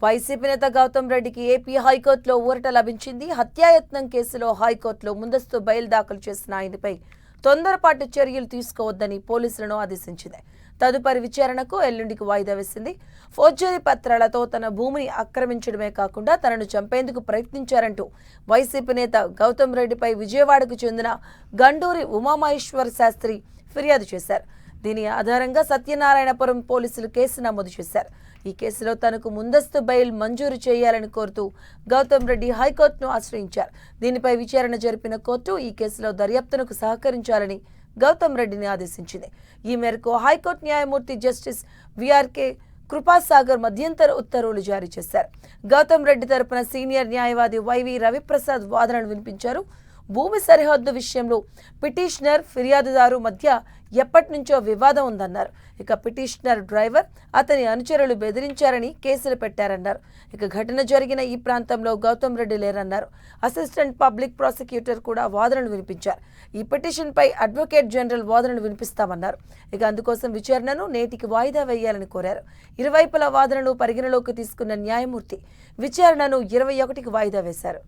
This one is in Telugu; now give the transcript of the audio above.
వైసీపీ నేత గౌతమ్ రెడ్డికి ఏపీ హైకోర్టులో ఊరట లభించింది. హత్యాయత్నం కేసులో హైకోర్టులో ముందస్తు బెయిల్ దాఖలు చేసిన ఆయనపై తొందరపాటు చర్యలు తీసుకోవద్దని పోలీసులను ఆదేశించింది. తదుపరి విచారణకు ఎల్లుండికి వాయిదా వేసింది. ఫోర్జరీ పత్రాలతో తన భూమిని ఆక్రమించడమే కాకుండా తనను చంపేందుకు ప్రయత్నించారంటూ వైసీపీ నేత గౌతమ్ రెడ్డిపై విజయవాడకు చెందిన గండూరి ఉమామహేశ్వర శాస్త్రి ఫిర్యాదు చేశారు. దీని ఆధారంగా సత్యనారాయణపురం పోలీసులు కేసు నమోదు చేశారు. ఈ కేసులో తనకు ముందస్తు బెయిల్ మంజూరు చేయాలని కోరుతూ గౌతమ్ రెడ్డి హైకోర్టును ఆశ్రయించారు. దీనిపై విచారణ జరిపిన కోర్టు ఈ కేసులో దర్యాప్తునకు సహకరించాలని గౌతమ్ రెడ్డిని ఆదేశించింది. ఈ మేరకు హైకోర్టు న్యాయమూర్తి జస్టిస్ విఆర్కే కృపాసాగర్ మధ్యంతర ఉత్తర్వులు జారీ చేశారు. గౌతమ్ రెడ్డి తరపున సీనియర్ న్యాయవాది వైవి రవిప్రసాద్ వాదనలు వినిపించారు. భూమి సరిహద్దు విషయంలో పిటిషనర్ ఫిర్యాదుదారు మధ్య ఎప్పటి నుంచో వివాదం ఉందన్నారు. ఇక పిటిషనర్ డ్రైవర్ అతని అనుచరులు బెదిరించారని కేసులు పెట్టారన్నారు. ఇక ఘటన జరిగిన ఈ ప్రాంతంలో గౌతమ్ రెడ్డి లేరన్నారు. అసిస్టెంట్ పబ్లిక్ ప్రాసిక్యూటర్ కూడా వాదనలు వినిపించారు. ఈ పిటిషన్పై అడ్వకేట్ జనరల్ వాదనలు వినిపిస్తామన్నారు. ఇక అందుకోసం విచారణను నేటికి వాయిదా వేయాలని కోరారు. ఇరువైపుల వాదనను పరిగణలోకి తీసుకున్న న్యాయమూర్తి విచారణను 21కి వాయిదా వేశారు.